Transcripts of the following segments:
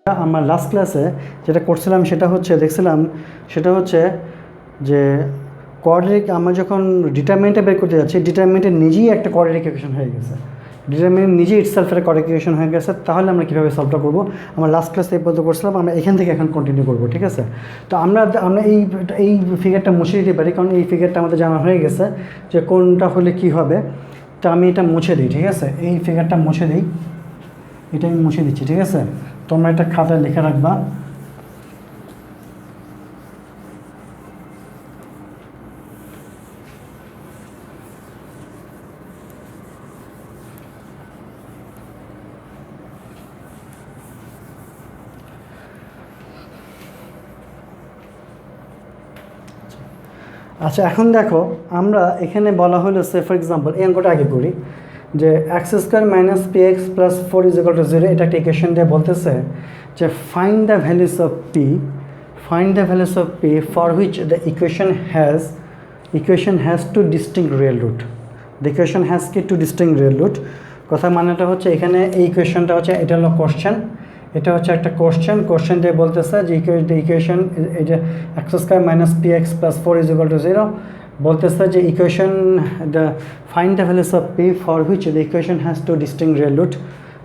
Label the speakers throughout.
Speaker 1: আমার লাস্ট ক্লাসে যেটা করছিলাম সেটা হচ্ছে দেখছিলাম সেটা হচ্ছে যে কোঅর্ডিনেট আমরা যখন ডিটারমিনেন্টটা বের করতে যাচ্ছি ডিটারমিনেন্টের নিজেই একটা কোঅর্ডিনেট ইকুয়েশন হয়ে গেছে, ডিটারমিনেন্ট নিজেই ইটসেলফ একটা কোঅর্ডিনেট ইকুয়েশন হয়ে গেছে। তাহলে আমরা কীভাবে সলভটা করবো আমরা লাস্ট ক্লাসে এই পর্যন্ত করছিলাম, আমরা এখান থেকে এখন কন্টিনিউ করবো, ঠিক আছে? তো আমরা আমরা এই ফিগারটা মুছে দিতে পারি, কারণ এই ফিগারটা আমাদের জানা হয়ে গেছে যে কোনটা হলে কী হবে। তো আমি এটা মুছে দিই, ঠিক আছে? এই ফিগারটা মুছে দিই, এটা আমি মুছে দিচ্ছি, ঠিক আছে? তোমরা এটা খাতায় লিখে রাখবা। আচ্ছা, এখন দেখো আমরা এখানে বলা হলো সে ফর এক্সাম্পল এই অঙ্কটা আগে করি যে x square minus p x plus 4 = 0। এটা একটা ইকুয়েশন দিয়ে বলতেছে যে find the values of P for which the equation has two distinct real root. The equation has কি টু ডিস্টিংক্ট রিয়েল রুট। কথা মানেটা হচ্ছে এখানে এই ইকুয়েশনটা হচ্ছে এটা হলো কোশ্চেন, এটা হচ্ছে একটা কোশ্চেন দিয়ে বলতেছে যে ইকুয়েশন এই যে x square minus p x plus 4 = 0 বলতেছে যে equation the find the values of P for which the equation has two distinct real root.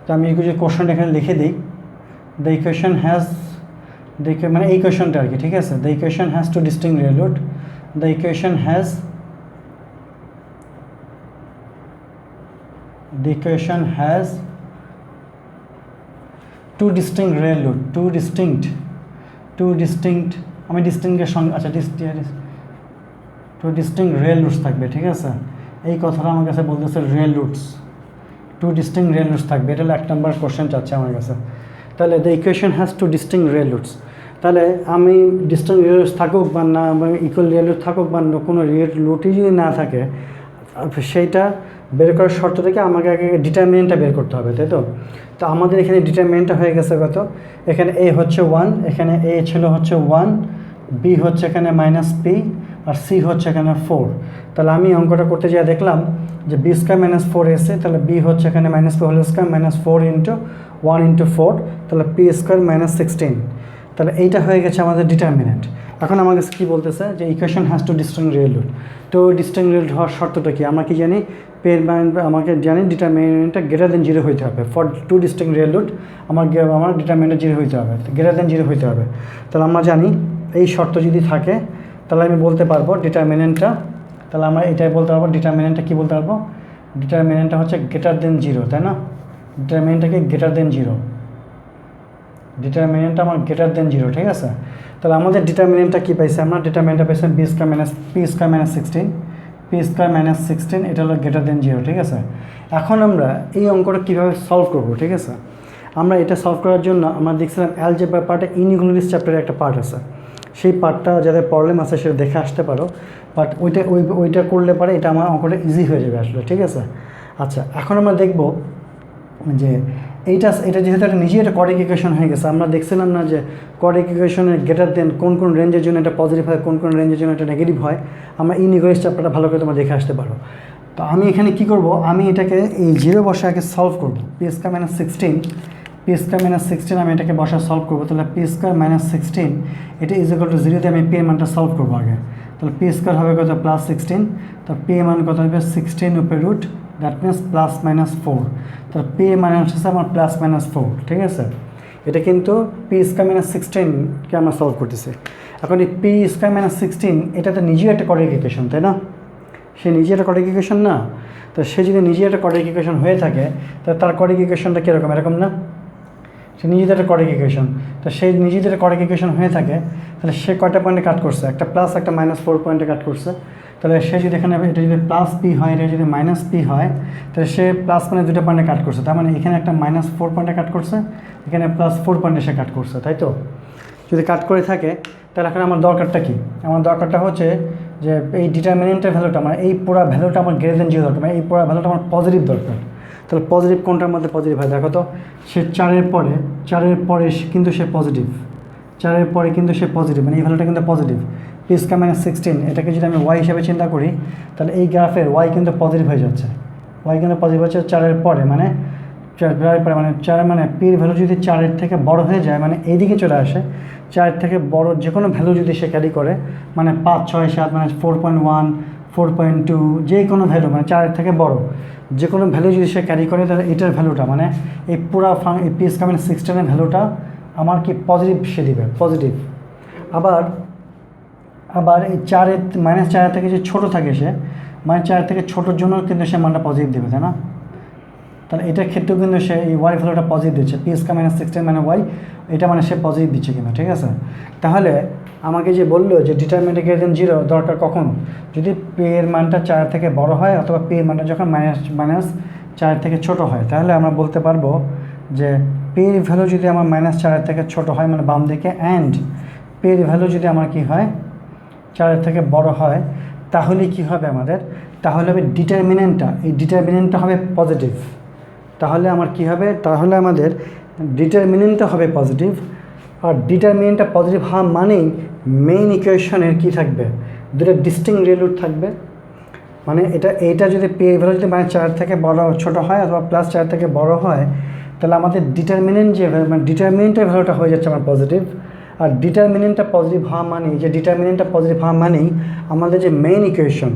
Speaker 1: তো আমি যে কোশ্চেনটা এখানে লিখে দিই, দ্য ইকুয়েশন হ্যাজ মানে এই কোয়েশনটা আর কি, ঠিক আছে? The equation has two distinct real root, the equation has two distinct real root, two distinct আমি ডিস্টিংক্টের সঙ্গে আচ্ছা টু ডিস্টিংক্ট রিয়েল রুটস থাকবে, ঠিক আছে? এই কথাটা আমার কাছে বলতেছে real roots, two distinct real roots থাকবে। এটা হলো 1 নম্বর কোশ্চেন চাচ্ছে আমার কাছে। তাহলে the equation has two distinct real roots, তাহলে আমি ডিস্টিংক্ট রিয়েল রুটস থাকুক বা না, ইকুয়াল রিয়েল রুট থাকুক বা কোনো রিয়েল রুটই যদি না থাকে সেইটা বের করার শর্ত থেকে আমাকে আগে ডিটারমিনেন্টটা বের করতে হবে, তাই তো? তো আমাদের এখানে ডিটারমিনেন্টটা হয়ে গেছে কত, এখানে এ হচ্ছে 1, এখানে এ ছিল হচ্ছে 1, বি হচ্ছে এখানে মাইনাস পি, আর সি হচ্ছে এখানে 4। তাহলে আমি অঙ্কটা করতে যেয়ে দেখলাম যে বি স্কোয়ার মাইনাস 4 এসে, তাহলে বি হচ্ছে এখানে minus p whole square minus 4 × 1 × 4, তাহলে পি স্কোয়ার মাইনাস 16। তাহলে এইটা হয়ে গেছে আমাদের ডিটারমিনেন্ট। এখন আমার কাছে কী বলতেছে যে equation has two distinct real root. তো ডিস্টিংক্ট রিয়েল রুট হওয়ার শর্তটা কি আমরা কি জানি? আমাকে জানি ডিটারমিনেন্টটা গ্রেটার দেন 0 হইতে হবে। For two distinct real root আমার ডিটারমিনেন্টটা 0 হইতে হবে, গ্রেটার দেন 0 হইতে হবে। তাহলে আমরা জানি এই শর্ত যদি থাকে তাহলে আমি বলতে পারবো ডিটারমিনেন্টটা, তাহলে আমরা এটাই বলতে পারবো ডিটারমিনেন্টটা কী বলতে পারবো, ডিটারমিনেন্টটা হচ্ছে গ্রেটার দেন 0, তাই না? ডিটারমিনেন্টটাকে গ্রেটার দেন 0, ডিটারমিনেন্টটা আমার গ্রেটার দেন 0, ঠিক আছে? তাহলে আমাদের ডিটারমিনেন্টটা কী পাইছে আমরা? ডিটারমিনেন্টটা পাইছে পি স্কোয়ার মাইনাস 16, এটা হলো গ্রেটার দেন 0, ঠিক আছে? এখন আমরা এই অঙ্কটা কীভাবে সলভ করবো, ঠিক আছে? আমরা এটা সলভ করার জন্য আমরা দেখছিলাম অ্যালজেব্রা পার্টে ইনইকুয়ালিটিস চ্যাপ্টারের একটা পার্ট আছে, সেই পার্টটা যাদের প্রবলেম আছে সেটা দেখে আসতে পারো। বাট ওইটা করলে পরে এটা আমার অঙ্কটা ইজি হয়ে যাবে আসলে, ঠিক আছে? আচ্ছা, এখন আমরা দেখব যে এটা যেহেতু একটা নিজেই একটা কোঅর্ডিনেট ইকুয়েশন হয়ে গেছে, আমরা দেখছিলাম না যে কোঅর্ডিনেট ইকুয়েশনের গ্রেটার দেন কোন রেঞ্জের জন্য এটা পজিটিভ হয়, কোন রেঞ্জের জন্য এটা নেগেটিভ হয়। আমরা ইনইকুয়ালিটিস চ্যাপ্টারটা ভালো করে তোমরা দেখে আসতে পারো। তো আমি এখানে কি করব, আমি এটাকে এই 0 বসে আগে সলভ করব। পি স্কোয়ার মাইনাস 16 আমি এটাকে বসা সলভ করবো। তাহলে পি স্কোয়ার মাইনাস 16 এটা = 0 দিয়ে আমি পি এর মানটা সলভ করবো আগে। তাহলে পি স্কোয়ার হবে কত, প্লাস 16, তো পি এর মান কত হবে 16 উপরে root, that means plus minus 4। তাহলে পি এর মান হচ্ছে আমার প্লাস মাইনাস 4, ঠিক আছে? এটা কিন্তু পি স্কোয়ার মাইনাস 16কে আমরা সলভ করতেছি। এখন এই পি স্কোয়ার মাইনাস 16 এটা তো নিজেই একটা কোঅর্ডিনেট ইকুয়েশন, তাই না? সে নিজে একটা কোঅর্ডিনেট ইকুয়েশন না? তো সে যদি নিজে একটা কোঅর্ডিনেট ইকুয়েশন হয়ে থাকে তাহলে তার কোঅর্ডিনেট ইকুয়েশনটা কীরকম, এরকম না? সে নিজেদের একটা কোঅর্ডিনেট ইকুয়েশন, তো সেই নিজেদের কোঅর্ডিনেট ইকুয়েশন হয়ে থাকে তাহলে সে কয়টা পয়েন্টে কাট করছে, একটা প্লাস একটা মাইনাস 4 পয়েন্টে কাট করছে। তাহলে সে যদি এখানে এটা যদি প্লাস পি হয়, এটা যদি মাইনাস পি হয়, তাহলে সে প্লাস মানে 2টা পয়েন্টে কাট করছে। তার মানে এখানে একটা মাইনাস 4 পয়েন্টে কাট করছে, এখানে প্লাস 4 পয়েন্টে সে কাট করছে, তাই তো? যদি কাট করে থাকে তাহলে এখন আমার দরকারটা কি? আমার দরকারটা হচ্ছে যে এই ডিটারমিনেন্টের ভ্যালুটা আমার এই পুরো ভ্যালুটা আমার গ্রেটার দেন 0 দরকার, মানে এই পুরো ভ্যালুটা আমার পজিটিভ দরকার। তাহলে পজিটিভ কোনটার মধ্যে পজিটিভ হয় দেখো তো? সে 4-এর পরে কিন্তু সে পজিটিভ, 4-এর পরে কিন্তু সে পজিটিভ, মানে এই ভ্যালুটা কিন্তু পজিটিভ। পি স্কোয়ার মাইনাস 16 এটাকে যদি আমি ওয়াই হিসাবে চিন্তা করি তাহলে এই গ্রাফের ওয়াই কিন্তু পজিটিভ হয়ে যাচ্ছে, ওয়াই কিন্তু পজিটিভ হচ্ছে 4-এর পরে, মানে মানে 4 মানে পির ভ্যালু যদি 4-এর থেকে বড় হয়ে যায়, মানে এইদিকে চলে আসে, 4-এর থেকে বড় যে কোনো ভ্যালু যদি সে ক্যারি করে, মানে 5, 6, 7, মানে 4.1, 4.2, যে কোনো ভ্যালু মানে 4-এর থেকে বড় যে কোনো ভ্যালু যদি সে ক্যারি করে, তাহলে এটার ভ্যালুটা মানে এই পুরা এই পি স্কয়ার মাইনাস 16-এর ভ্যালুটা আমার কি পজিটিভ সে দিবে, পজিটিভ। আবার এই 4-এর -4 থেকে যে ছোটো থাকে সে, -4 থেকে ছোটোর জন্য কিন্তু সে মানটা পজিটিভ দেবে, তাই না? তাহলে এটার ক্ষেত্রেও কিন্তু সে এই ওয়াই ভ্যালুটা পজিটিভ দিচ্ছে, পি স্কয়ার মাইনাস 16 মানে ওয়াই, এটা মানে সে পজিটিভ দিচ্ছে কিন্তু, ঠিক আছে? তাহলে আমাকে যে বললো যে ডিটারমিনেন্ট গ্রেটার দেন 0 দরকার কখন, যদি পি এর মানটা 4 থেকে বড় হয় অথবা পি এর মানটা যখন -4 থেকে ছোট হয়, তাহলে আমরা বলতে পারবো যে পি এর ভ্যালু যদি আমার -4 থেকে ছোট হয়, মানে বাম দিকে, অ্যান্ড পি এর ভ্যালু যদি আমার কি হয় 4 থেকে বড় হয়, তাহলে কি হবে আমাদের, তাহলে হবে ডিটারমিনেন্টটা, এই ডিটারমিনেন্টটা হবে পজিটিভ। তাহলে আমার কি হবে, তাহলে আমাদের ডিটারমিনেন্টটা হবে পজিটিভ। আর ডিটারমিনেন্টটা পজিটিভ হওয়া মানেই মেইন ইকুয়েশনের কী থাকবে, দুটো ডিস্টিংক্ট রিয়েল রুট থাকবে। মানে এইটা যদি পি এর ভ্যালু যদি -4 থেকে বড় ছোট হয় অথবা +4 থেকে বড় হয়, তাহলে আমাদের ডিটারমিনেন্ট যে মানে ডিটারমিনেন্টের ভ্যালুটা হয়ে যাচ্ছে আমার পজিটিভ। আর ডিটারমিনেন্টটা পজিটিভ হওয়া মানেই আমাদের যে মেইন ইকুয়েশন,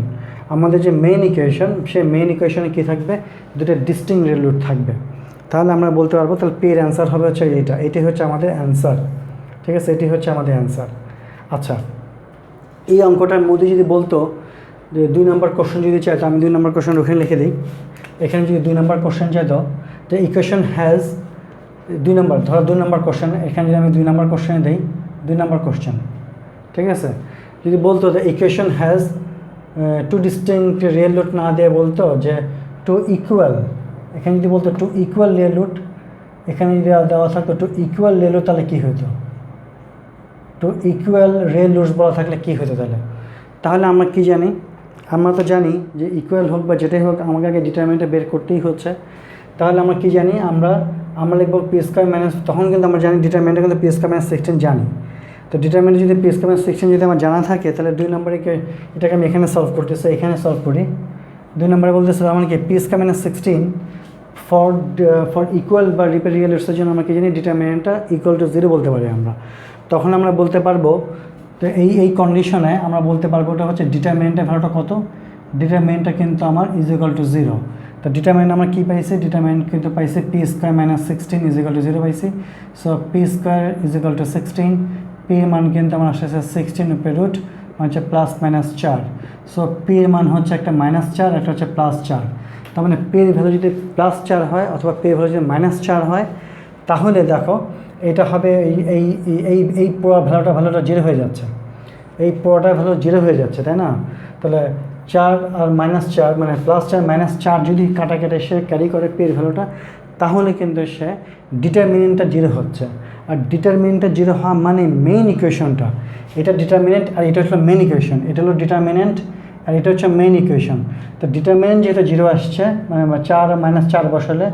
Speaker 1: সেই মেইন ইকুয়েশনে কী থাকবে, দুটো ডিস্টিংক্ট রিয়েল রুট থাকবে। তাহলে আমরা বলতে পারবো তাহলে পি এর অ্যান্সার হবে হচ্ছে এটি হচ্ছে আমাদের অ্যান্সার, ঠিক আছে? এটি হচ্ছে আমাদের অ্যান্সার। আচ্ছা, এই অঙ্কটার মধ্যে যদি বলতো যে 2 নম্বর কোশ্চেন যদি চাইতো, আমি 2 নম্বর কোশ্চেন ওখানে লিখে দিই। এখানে যদি 2 নম্বর কোশ্চেন চাইতো, যে ইকুয়েশন হ্যাজ 2 নম্বর, ধরো 2 নম্বর কোশ্চেন, এখানে যদি আমি 2 নম্বর কোশ্চেনে দিই, 2 নম্বর কোশ্চেন, ঠিক আছে? যদি বলতো যে equation has 2 distinct real root না দিয়ে বলতো যে 2 ইকুয়াল, এখানে যদি বলতো 2 ইকুয়াল রিয়েল রুট, এখানে যদি দেওয়া থাকতো 2 ইকুয়াল রিয়েল রুট, তাহলে কী হতো, 2 ইকুয়াল রিয়েল রুটস বলা থাকলে কী হতো তাহলে আমরা কি জানি, আমরা তো জানি যে ইকুয়াল হোক বা যেটাই হোক আমাকে আগে ডিটারমিনেন্টটা বের করতেই হচ্ছে। তাহলে আমরা কি জানি, আমরা লিখব পি স্কয়ার মাইনাস, তখন কিন্তু আমরা জানি ডিটারমিনেন্টে কিন্তু পি স্কয়ার মাইনাস 16 জানি। তো ডিটারমিনেন্ট যদি পি স্কয়ার মাইনাস 16 যদি আমার জানা থাকে, তাহলে 2 নম্বরে এটাকে আমি এখানে সলভ করতেছি, এখানে সলভ করি। 2 নম্বরে বলতেছিলাম আমার কি P square minus 16 for equal বা রিয়েল রুটসের জন্য আমরা কি জানি, ডিটারমিনেন্টটা ইকুয়াল টু 0 বলতে পারি আমরা। তখন আমরা বলতে পারবো, তো এই কন্ডিশনে আমরা বলতে পারবো ওটা হচ্ছে ডিটারমিনেন্টের ভ্যালুটা কত, ডিটারমিনেন্টটা কিন্তু আমার ইকুয়াল টু 0। তো ডিটারমিনেন্ট আমরা কী পাইছি, ডিটারমিনেন্ট কিন্তু পাইছি P square minus 16 equal to 0 পাইছি। So P square equal to 16, P এর মান কিন্তু আমার আসছে 16 উপরে রুট হচ্ছে +-4। সো পি এর মান হচ্ছে একটা -4, একটা হচ্ছে +4। তার মানে পি এর ভ্যালু যদি +4 হয় অথবা পি এর ভ্যালু যদি -4 হয়, তাহলে দেখো এটা হবে এই পুরো ভ্যালুটা 0 হয়ে যাচ্ছে, এই পুরোটার ভ্যালু 0 হয়ে যাচ্ছে, তাই না? তাহলে 4 আর -4 মানে +4 -4 যদি কাটাকাটি সে ক্যারি করে পি এর ভ্যালুটা, তাহলে কিন্তু সে ডিটারমিনেন্টটা 0 হচ্ছে। আর ডিটারমিনেন্টটা 0 হওয়া মানে মেইন ইকুয়েশনটা, এটা ডিটারমিনেন্ট আর এটা হচ্ছে মেইন ইকুয়েশন, এটা হলো ডিটারমিনেন্ট আর এটা হচ্ছে মেইন ইকুয়েশন। তো ডিটারমিনেন্ট যেহেতু 0 আসছে, মানে 4 আর -4 বসালে,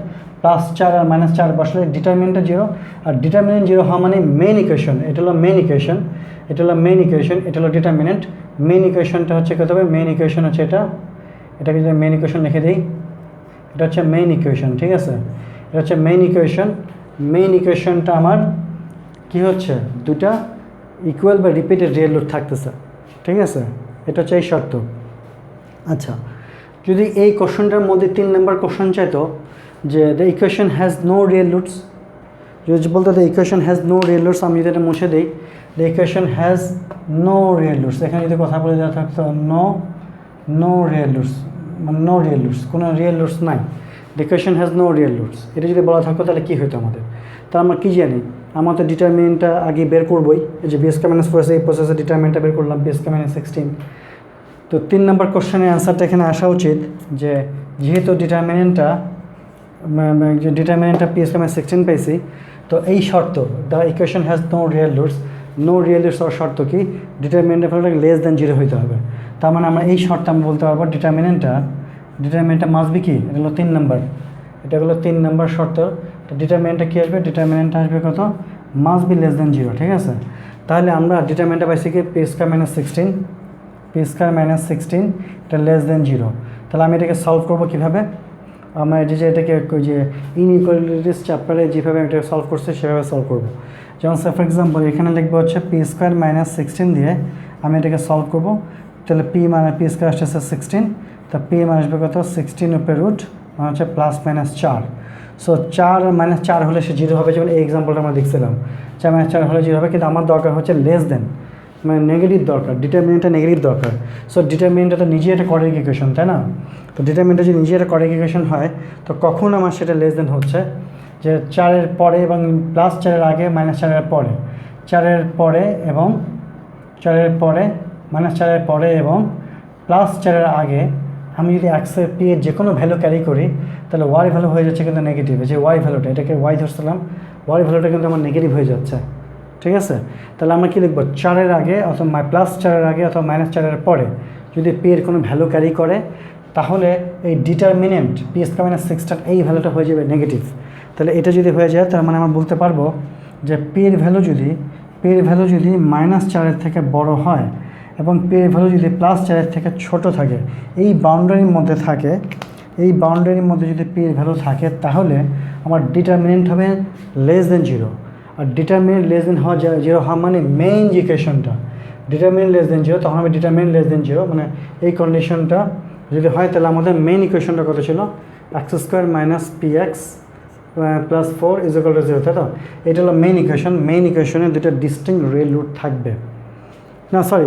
Speaker 1: +4 আর -4 বসালে ডিটারমিনেন্টটা 0, আর ডিটারমিনেন্ট 0 হওয়া মানে মেইন ইকুয়েশন, এটা হলো মেইন ইকুয়েশন, এটা হলো ডিটারমিনেন্ট। মেইন ইকুয়েশনটা হচ্ছে কত হবে, মেইন ইকুয়েশন হচ্ছে এটাকে যদি মেইন ইকুয়েশন লিখে দিই, এটা হচ্ছে মেইন ইকুয়েশন, ঠিক আছে? এটা হচ্ছে মেইন ইকুয়েশন। মেইন ইকুয়েশনটা আমার কি হচ্ছে, দুটা ইকুয়াল বা রিপিটেড রিয়েল রুট থাকতেছে, ঠিক আছে? এটা হচ্ছে এই শর্ত। আচ্ছা, যদি এই কোশ্চেনটার মধ্যে 3 নম্বর কোশ্চেন চাইতো যে the equation has no real roots, যদি বলতো the equation has no real roots, আমি যদি এটা মুছে দিই, the equation has no real roots, এখানে যদি কথা বলে দেওয়া থাকতো নো রিয়েল রুটস, মানে নো রিয়েল রুটস, কোনো রিয়েল রুটস নাই, the equation has no real roots, এটা যদি বলা থাকতো তাহলে কী হতো আমাদের? তা আমরা কী জানি, আমরা তো ডিটারমিনেন্টটা আগে বের করবোই, এই যে বি স্কয়ার মাইনাস 4 এই প্রসেসে ডিটারমিনেন্টটা বের করলাম বি স্কয়ার মাইনাস 16। তো 3 নম্বর কোশ্চেনের অ্যান্সারটা এখানে আসা উচিত যে যেহেতু ডিটারমিনেন্টটা পি স্কয়ার মাইনাস 16 পাইছি, তো এই শর্ত the equation has no real roots হওয়ার শর্ত কি, ডিটারমিনেন্টের ভ্যালুটা লেস দ্যান 0 হইতে হবে। তার মানে আমরা এই শর্ত আমরা বলতে পারবো ডিটারমিনেন্টটা মাস্ট বি কি, এটা হলো 3 নম্বর, এটা হলো 3 নম্বর শর্ত। তো ডিটারমিনেন্টটা কী আসবে, ডিটারমিনেন্টটা আসবে কত, মাস্ট বি লেস দ্যান 0, ঠিক আছে? তাহলে আমরা ডিটারমিনেন্টটা পাইছি কি পি স্কয়ার মাইনাস 16 এটা লেস দ্যান 0। তাহলে আমি এটাকে সলভ করবো কীভাবে, আমরা এটাকে ওই যে ইনইকুয়ালিটিস চ্যাপ্টারে যেভাবে এটা সলভ করছে সেভাবে সলভ করব। যেমন ফর এক্সাম্পল এখানে লিখবো হচ্ছে p² - 16 দিয়ে আমি এটাকে সলভ করব। তাহলে p² আসছে 16, তা p আসবে কত 16 উপরে রুট মানে হচ্ছে +-4। সো 4 - 4 হলে সে 0 হবে, যেমন এই এক্সাম্পলটা আমরা দেখছিলাম 4 - 4 হলে 0 হবে, কিন্তু আমার দরকার হচ্ছে লেস দেন, মানে নেগেটিভ দরকার, ডিটারমিনেন্টটা নেগেটিভ দরকার। সো ডিটারমিনেন্টটা তো নিজেই একটা কোয়াড্রেটিক ইকুয়েশন, তাই না? তো ডিটারমিনেন্টটা যদি নিজেই একটা কোয়াড্রেটিক ইকুয়েশন হয় তো কখন আমার সেটা লেস দেন হচ্ছে যে 4-এর পরে এবং +4-এর আগে -4-এর পরে, 4-এর পরে এবং 4-এর পরে -4-এর পরে এবং +4-এর আগে আমি যদি এক্সের পি এর যে কোনো ভ্যালু ক্যারি করি তাহলে ওয়াই ভ্যালু হয়ে যাচ্ছে কিন্তু নেগেটিভ। যে ওয়াই ভ্যালুটা, এটাকে ওয়াই ধরছিলাম, ওয়াই ভ্যালুটা কিন্তু আমার নেগেটিভ হয়ে যাচ্ছে, ঠিক আছে? তাহলে আমরা কী লিখবো 4-এর আগে অথবা +4-এর আগে অথবা -4-এর পরে যদি পি এর কোনো ভ্যালু ক্যারি করে তাহলে এই ডিটারমিনেন্ট p² - 16 এই ভ্যালুটা হয়ে যাবে নেগেটিভ। তাহলে এটা যদি হয়ে যায় তার মানে আমরা বলতে পারবো যে পি এর ভ্যালু যদি -4-এর থেকে বড় হয় এবং পি এর ভ্যালু যদি +4-এর থেকে ছোট থাকে, এই বাউন্ডারির মধ্যে থাকে, এই বাউন্ডারির মধ্যে যদি পি এর ভ্যালু থাকে তাহলে আমার ডিটারমিনেন্ট হবে <0। আর ডিটারমিনেন্ট <0 হওয়া মানে মেইন যে ইকুয়েশনটা ডিটারমিনেন্ট <0, তখন আমি ডিটারমিনেন্ট <0 মানে এই কন্ডিশনটা যদি হয় তাহলে আমাদের মেইন ইকুয়েশনটা কত ছিল x² - px + 4 = 0, তাই তো? এটা হলো মেইন ইকুয়েশন। মেইন ইকুয়েশনে দুটো ডিস্টিংক্ট রিয়েল রুট থাকবে না, সরি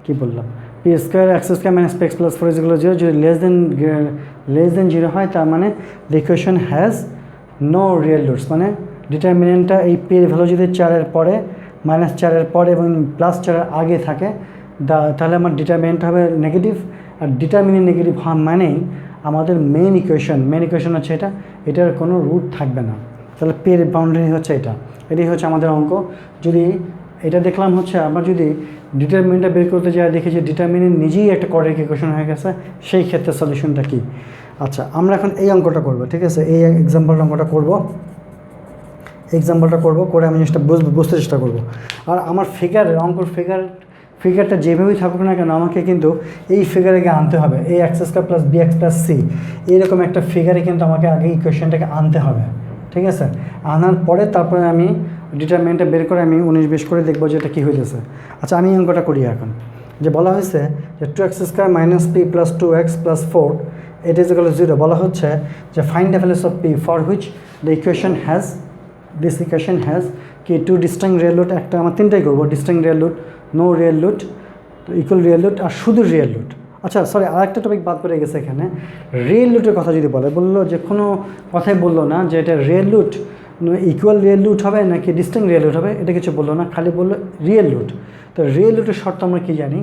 Speaker 1: কী বললাম, p² x² - px + 4 = 0 যদি লেস দেন 0 হয় তার মানে the equation has no real roots, মানে ডিটারমিনেন্টটা এই পি এর ভ্যালু যদি 4-এর পরে -4-এর পরে এবং +4-এর আগে থাকে তাহলে আমার ডিটারমিনেন্ট হবে নেগেটিভ। আর ডিটারমিনেন্ট নেগেটিভ হওয়া মানেই আমাদের মেইন ইকুয়েশন হচ্ছে এটার কোনো রুট থাকবে না। তাহলে পি এর বাউন্ডারি হচ্ছে এটাই হচ্ছে আমাদের অঙ্ক। যদি এটা দেখলাম হচ্ছে আমরা যদি ডিটারমিনেন্টটা বের করতে যাই দেখি যে ডিটারমিনেন্ট নিজেই একটা কোয়াড্রেটিক ইকুয়েশন হয়ে গেছে, সেই ক্ষেত্রে সলিউশনটা কী? আচ্ছা, আমরা এখন এই অঙ্কটা করব, ঠিক আছে? এই অঙ্কটা করব করে আমি জিনিসটা বুঝতে চেষ্টা করব। আর আমার ফিগারটা যেভাবেই থাকুক না কেন আমাকে কিন্তু এই ফিগারে আনতে হবে, এই x² + bx + c এইরকম একটা ফিগারে কিন্তু আমাকে আগে ইকুয়েশনটাকে আনতে হবে, ঠিক আছে? আনার পরে তারপরে আমি ডিটারমিনেন্টটা বের করে আমি 19-20 করে দেখবো যে এটা কী হইতেছে। আচ্ছা, আমি এই অঙ্কটা করি এখন। যে বলা হয়েছে যে 2x² - p + 2x + 4 = 0, বলা হচ্ছে যে find the values of p for which the equation has কি টু ডিস্টিংক্ট রিয়েল রুট। একটা আমার তিনটাই করবো, distinct real root, no real root, equal real root আর শুধু রিয়েল রুট। আচ্ছা সরি, আরেকটা টপিক বাদ পড়ে গেছে এখানে। রিয়েল রুটের কথা যদি বললো যে কোনো কথাই বললো না যে এটা real root equal real root হবে নাকি ডিস্টিংক্ট রিয়েল রুট হবে, এটা কিছু বললো না, খালি বললো রিয়েল রুট। তো রিয়েল রুটের শর্ত আমরা কী জানি?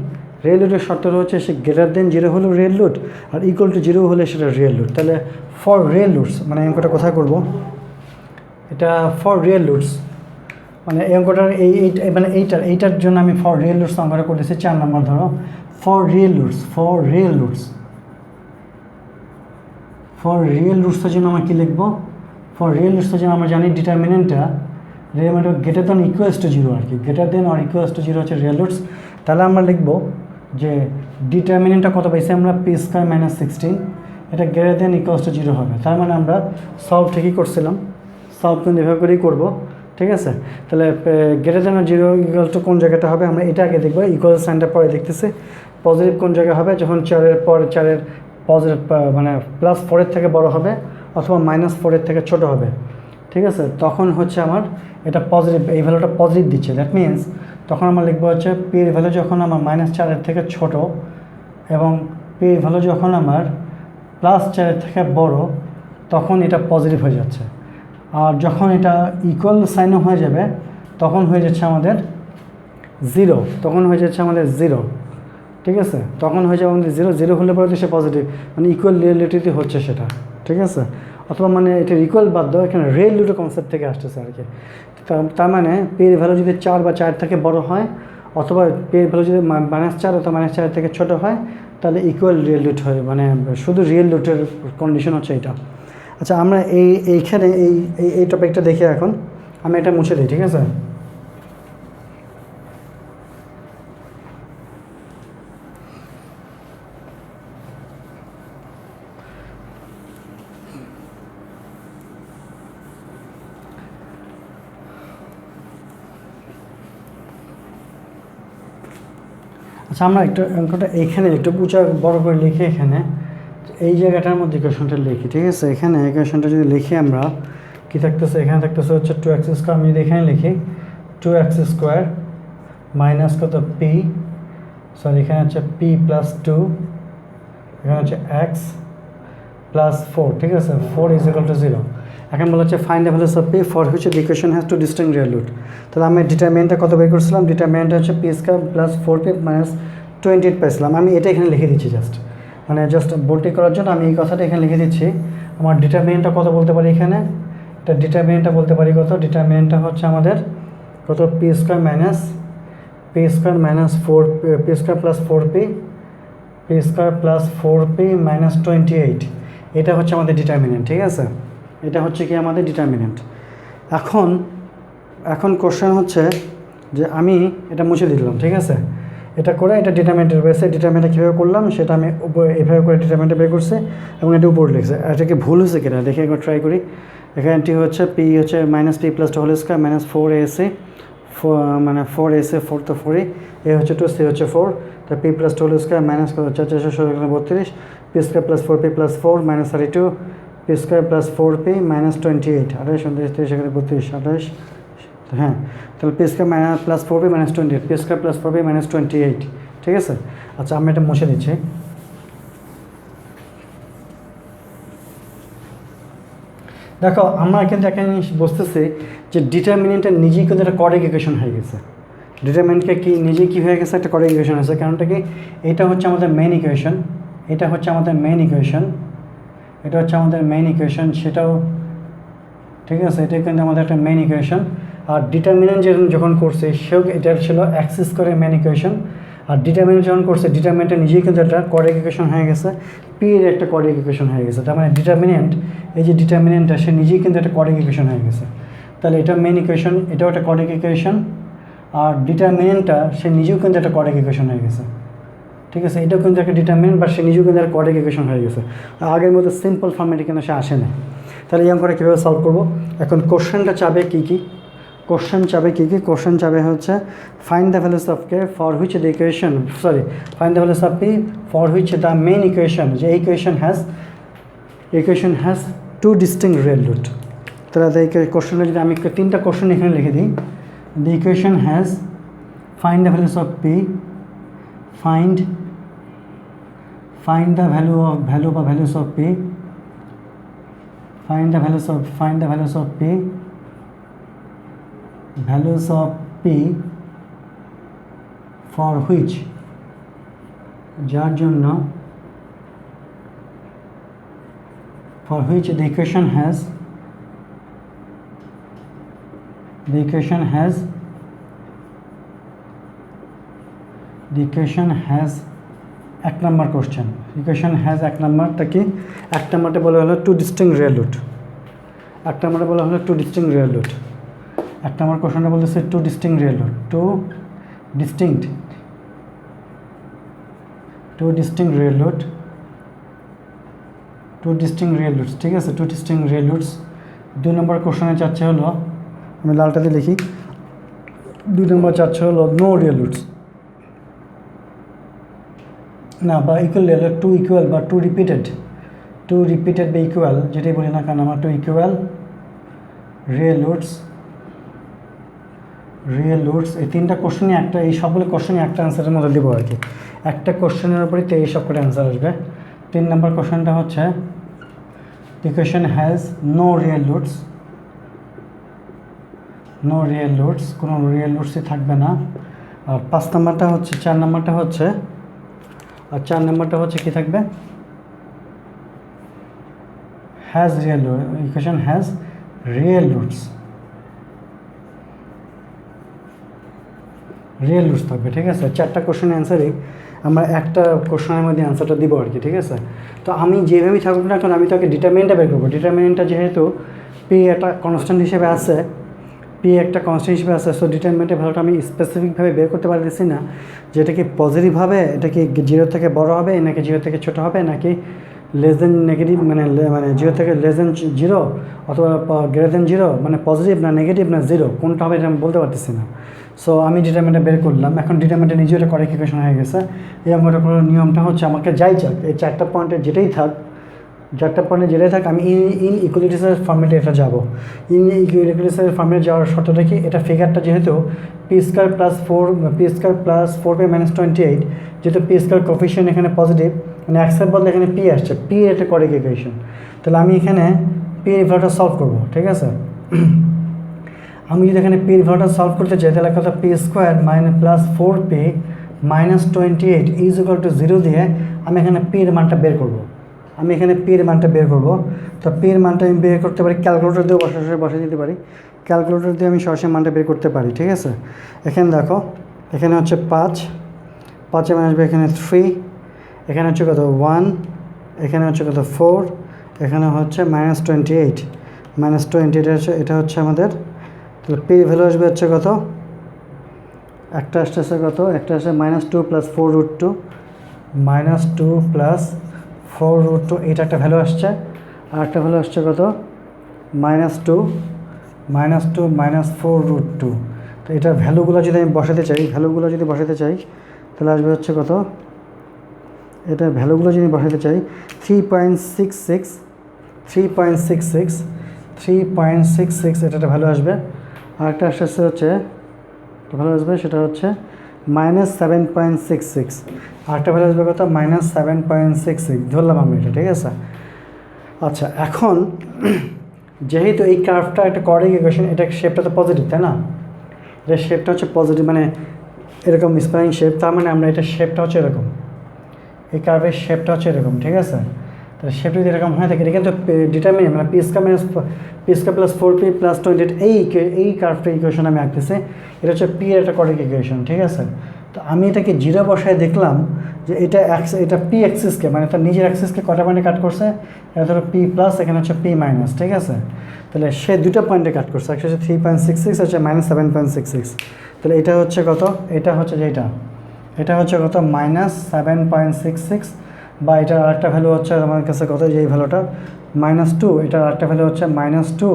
Speaker 1: রিয়েল রুটের শর্ত হচ্ছে সে >0 হলো রিয়েল রুট আর = 0 হলে সেটা রিয়েল রুট। তাহলে ফর রিয়েল রুটস, মানে এই অঙ্কটা কোথায় করবো, এটা ফর রিয়েল রুটস, মানে এই অঙ্কটার এইটার জন্য আমি ফর রিয়েল রুটস অঙ্কটা করতেছি 4 নম্বর। ধরো ফর রিয়েল রুটসের জন্য আমরা কী লিখবো? ফর রিয়েল রুটসের জন্য আমরা জানি ডিটারমিনেন্টটা গ্রেটার দ্যান ইকুয়ালস টু 0 আর কি, greater than or equals to 0 হচ্ছে রিয়েল রুটস। তাহলে আমরা লিখবো যে ডিটারমিনেন্টটা কত পাইছি আমরা p² - 16, এটা গ্রেটার দ্যান ইকুয়ালস টু 0 হবে। তার মানে আমরা সলভ ঠিকই করছিলাম, সলভ কিন্তু এভাবে করেই করবো, ঠিক আছে? তাহলে গ্রেটার দ্যান 0 ইকুয়াল টু কোন জায়গাটা হবে আমরা এটা আগে দেখবো, ইকুয়াল সাইনটা পরে দেখতেছি। পজিটিভ কোন জায়গায় হবে? যখন 4-এর পজিটিভ মানে +4-এর থেকে বড় হবে অথবা -4-এর থেকে ছোট হবে, ঠিক আছে? তখন হচ্ছে আমার এটা পজিটিভ, এই ভ্যালুটা পজিটিভ দিচ্ছে। দ্যাট মিনস তখন আমরা লিখবো হচ্ছে পি এর ভ্যালু যখন আমার -4-এর থেকে ছোট এবং পি এর ভ্যালু যখন আমার +4-এর থেকে বড় তখন এটা পজিটিভ হয়ে যাচ্ছে। আর যখন এটা ইকুয়াল সাইনও হয়ে যাবে তখন হয়ে যাচ্ছে আমাদের 0, ঠিক আছে? তখন হয়ে যাবে আমাদের 0 হলে পরে তো সে পজিটিভ, মানে ইকুয়াল রিয়েলিটিতে হচ্ছে সেটা, ঠিক আছে? অথবা মানে এটা ইকুয়াল বাদ দাও, এখানে রিয়েল রুটের কনসেপ্ট থেকে আসতেছে আর কি। তার মানে পি এর ভ্যালু যদি 4 বা 4 থেকে বড় হয় অথবা পি এর ভ্যালু যদি -4 অথবা -4 থেকে ছোট হয় তাহলে ইকুয়াল রিয়েল রুট হয়, মানে শুধু রিয়েল রুটের কন্ডিশন হচ্ছে এটা। আচ্ছা, আমরা এইখানে এই টপিকটা দেখে এখন আমি এটা মুছে দিই, ঠিক আছে? আচ্ছা আমরা একটু অঙ্কটা এখানে একটু উঁচা বড় করে লিখে এখানে এই জায়গাটার মধ্যে ইকুয়েশনটা লিখি, ঠিক আছে? এখানে ইকুয়েশনটা যদি লিখি আমরা কী থাকতেছে, এখানে থাকতেছে হচ্ছে 2x স্কোয়ার। আমি যদি এখানে লিখি 2x স্কোয়ার মাইনাস কত পি, সরি এখানে হচ্ছে পি প্লাস 2, এখানে হচ্ছে এক্স প্লাস 4, ঠিক আছে? 4 ইজ ইকুয়াল টু 0। এখন বলা হচ্ছে find the values of P for which the equation has two distinct real root. তাহলে আমি ডিটারমিনেন্টটা কত বের করছিলাম? ডিটারমিনেন্টটা হচ্ছে P square plus 4p minus 28 পাইছিলাম। আমি এটা এখানে লিখে দিচ্ছি জাস্ট, মানে জাস্ট বোল্টি করার জন্য আমি এই কথাটা এখানে লিখে দিচ্ছি। আমার ডিটারমিনেন্টটা কত বলতে পারি এখানে? এটা ডিটারমিনেন্টটা বলতে পারি কত? ডিটারমিনেন্টটা হচ্ছে আমাদের কত? P square minus 4, P square plus 4p, P square plus 4p minus 28। এটা হচ্ছে আমাদের ডিটারমিনেন্ট, ঠিক আছে? এটা হচ্ছে কি আমাদের ডিটারমিনেন্ট। এখন কোশ্চেন হচ্ছে যে আমি এটা মুছে দিলাম, ঠিক আছে? এটা করে এটা ডিটারমিনেন্টের বেসে ডিটারমিনেন্টটা কীভাবে করলাম সেটা আমি এভাবে করে ডিটারমিনেন্টটা বের করছে এবং এটা উপরে লিখছে। এটা কি ভুল হয়েছে কিনা দেখে একবার ট্রাই করি। এখানটি হচ্ছে পি হচ্ছে minus p plus whole square minus 4ac, মানে 4ac 4 তো 4ই, এ হচ্ছে 2, সি হচ্ছে 4, তো p plus whole square minus কত হচ্ছে 432, p square plus 4p plus 4 minus 32, p square plus 4p minus 28, 28 29 এখানে 32, 28, হ্যাঁ। তাহলে p square minus plus 4p minus 28, p square plus 4p minus 28, ঠিক আছে? আচ্ছা আমি এটা মুছে দিচ্ছি। দেখো আমরা কিন্তু একটা জিনিস বুঝতেছি যে ডিটারমিনেন্টটা নিজেই কিন্তু একটা কর্ডিক ইকুয়েশন হয়ে গেছে। ডিটারমিনেন্টকে কি নিজেই কী হয়ে গেছে? একটা কর্ডিক ইকুয়েশন হয়েছে। কারণটা কি? এটা হচ্ছে আমাদের মেইন ইকুয়েশন, এটা হচ্ছে আমাদের মেইন ইকুয়েশন, এটা হচ্ছে আমাদের মেইন ইকুয়েশন, সেটাও ঠিক আছে? এটা কিন্তু আমাদের একটা মেইন ইকুয়েশন। আর ডিটারমিনেন্ট যখন করছে সেও এটা ছিল এক্স স্কোয়ারের মেইন ইকুয়েশন। আর ডিটারমিনেন্ট যখন করছে ডিটারমিনেন্টটা নিজেই কিন্তু একটা কর্ডিক ইকুয়েশন হয়ে গেছে, পি এর একটা কর্ডিক ইকুয়েশন হয়ে গেছে। তার মানে ডিটারমিনেন্ট, এই যে ডিটারমিনেন্টটা সে নিজেই কিন্তু একটা কর্ডিক ইকুয়েশন হয়ে গেছে। তাহলে এটা মেইন ইকুয়েশন, এটাও একটা কর্ডিক ইকুয়েশন, আর ডিটারমিনেন্টটা সে নিজেও কিন্তু একটা কর্ডিক ইকুয়েশন হয়ে গেছে, ঠিক আছে? এটাও কিন্তু একটা ডিটারমিনেন্ট বা সে নিজেও কিন্তু একটা কর্ডিক ইকুয়েশন হয়ে গেছে। আগের মতো সিম্পল ফর্মেটে কিন্তু সে আসে না। তাহলে এই অঙ্কটা কীভাবে সলভ করবো? এখন কোশ্চেনটা চাবে কী কী? কোশ্চেন চাবে হচ্ছে find the values of K for which the equation, find the values of P for which the main equation, যে equation has 2 distinct real root. তাহলে এই কোশ্চেনটা যদি আমি 3টা কোশ্চেন এখানে লিখে দিই, the equation has find the values of P, find the values of P, find the values of p for which, যার জন্য for which the equation has এক নম্বর কোশ্চেন। ইকুয়েশন হ্যাজ এক নম্বরটা কি? এক নম্বরটা বলা হলো 2 ডিস্টিংক্ট রিয়েল রুট। এক নম্বরটা বলা হলো 2 ডিস্টিংক্ট রিয়েল রুট। এক নম্বর কোশ্চেনটা বলতেছে 2 distinct real root, 2 distinct real roots, ঠিক আছে? 2 ডিস্টিংক্ট রিয়েল রুটস। 2 নম্বর কোশ্চেনে চাচ্ছে হলো, আমি লালটা দিয়ে লিখি, 2 নম্বর চাচ্ছে হলো নো রিয়েল রুটস, না বা ইকুয়াল রিয়েল, 2 ইকুয়াল বা 2 রিপিটেড বা ইকুয়াল, যেটাই বলি না কারণ আমার 2 ইকুয়াল রিয়েল রুটস। এই 3টা কোশ্চেনই একটা, এই সবগুলো কোশ্চেনই একটা অ্যান্সারের মধ্যে দেবো আর কি। একটা কোশ্চেনের উপরই তো এই সব করে অ্যান্সার আসবে। 3 নম্বর কোশ্চেনটা হচ্ছে equation has no real roots, কোনো রিয়েল রুটসই থাকবে না। আর 5 নম্বরটা হচ্ছে, 4 নম্বরটা হচ্ছে কি থাকবে? ইকুয়েশন হ্যাজ রিয়েল রুটস থাকবে, ঠিক আছে? 4টা কোশ্চেনের অ্যান্সারই আমরা একটা কোশ্চেনের মধ্যে অ্যান্সারটা দিব আর কি, ঠিক আছে? তো আমি যেভাবেই থাকুক না কারণ আমি তাকে ডিটারমিনেন্টটা বের করবো। ডিটারমিনেন্টটা যেহেতু পি একটা কনস্ট্যান্ট হিসেবে আছে, সো ডিটারমিনেন্টের ভ্যালুটা আমি স্পেসিফিকভাবে বের করতে পারতেছি না যে এটা কি পজিটিভ হবে, এটা কি 0 থেকে বড় হবে নাকি 0 থেকে ছোটো হবে নাকি লেস দেন নেগেটিভ মানে জিরো থেকে লেস দেন জিরো অথবা গ্রেটার দেন জিরো, মানে পজিটিভ না নেগেটিভ না জিরো, কোনটা হবে এটা আমি বলতে পারতেছি না। সো আমি ডিটারমিনেন্টটা বের করলাম, এখন ডিটারমিনেন্টটা নিজেও একটা করেক্ট ইকুয়েশন হয়ে গেছে। এই অঙ্কটা করার নিয়মটা হচ্ছে আমাকে যাই চাক এই চারটা পয়েন্টে যেটাই থাক, আমি ইন ইকুয়ালিটিসের ফর্মেটে এটা যাবো। ইন ইকুয়ালিটিসের ফর্মেটে যাওয়ার শর্তটা কি, এটা ফিগারটা যেহেতু P square plus 4p minus 28, যেহেতু পি স্কোয়ার কোফিশিয়েন্ট এখানে পজিটিভ, মানে এক্সের বদলে এখানে পি আসছে, পি এটা করেক্ট ইকুয়েশন। তাহলে আমি এখানে পি এর ভ্যালুটা সলভ করবো, ঠিক আছে। আমি যদি এখানে পি এর ভ্যালুটা সলভ করতে চাই, তাহলে কথা P square plus 4p minus 28 is equal to 0 দিয়ে আমি এখানে পি এর মানটা বের করবো। তো পি এর মানটা আমি বের করতে পারি ক্যালকুলেটর দিয়েও বসে দিতে পারি। ক্যালকুলেটর দিয়ে আমি সরাসরি মানটা বের করতে পারি, ঠিক আছে। এখানে দেখো, এখানে হচ্ছে 5 মানে আসবে এখানে 3, এখানে হচ্ছে কত 1, এখানে হচ্ছে কত 4, এখানে হচ্ছে মাইনাস 28 হচ্ছে, এটা হচ্ছে আমাদের। তাহলে পি ভ্যালু আসবে হচ্ছে কত, একটা আসতেছে কত, একটা আসছে -2 প্লাস 4√2, -2 প্লাস 4√2, এটা একটা ভ্যালু আসছে। আর একটা ভ্যালু আসছে কত, -2 মাইনাস 4√2। তো এটার ভ্যালুগুলো যদি আমি বসাতে চাই, তাহলে আসবে হচ্ছে কত, এটার ভ্যালুগুলো যদি বসাতে চাই 3.66 এটা একটা ভ্যালু আসবে। আর একটা হচ্ছে ভ্যালু আসবে, সেটা হচ্ছে -7.66, আরেকটা ভ্যালু আসবে কত, -7.66 ধরলাম আমি এটা, ঠিক আছে। আচ্ছা, এখন যেহেতু এই কার্ভটা একটা কোঅর্ডিনেট ইকুয়েশন, এটা শেপটা তো পজিটিভ, তাই না? এটা শেপটা হচ্ছে পজিটিভ, মানে এরকম স্পাইরাল শেপ, তার মানে আমরা এটা শেপটা হচ্ছে এরকম, এই কার্ভের শেপটা হচ্ছে এরকম, ঠিক আছে। তাহলে শেপটা যদি এরকম হয়ে থাকে, এটা কিন্তু ডিটারমিনেন্ট মানে P square plus 4p plus 28, এই কার্ভটা ইকুয়েশন আমি আঁকতেছি। এটা হচ্ছে পি এর একটা কোঅর্ডিনেট ইকুয়েশন, ঠিক আছে। তো আমি এটাকে জিরো বসায় দেখলাম যে এটা পি অ্যাক্সিসকে, মানে তার নিজের অ্যাক্সিসকে কটা পয়েন্টে কাট করছে, এটা ধরো পি প্লাস, এখানে হচ্ছে পি মাইনাস, ঠিক আছে। তাহলে সে দুটো পয়েন্টে কাট করছে, একটা হচ্ছে 3.66, হচ্ছে -7.66। তাহলে এটা হচ্ছে কত, এটা হচ্ছে কত -7.66, বা এটার আরেকটা ভ্যালু হচ্ছে আমার কাছে কত, যে এই ভ্যালুটা -2, এটার আরেকটা ভ্যালু হচ্ছে -2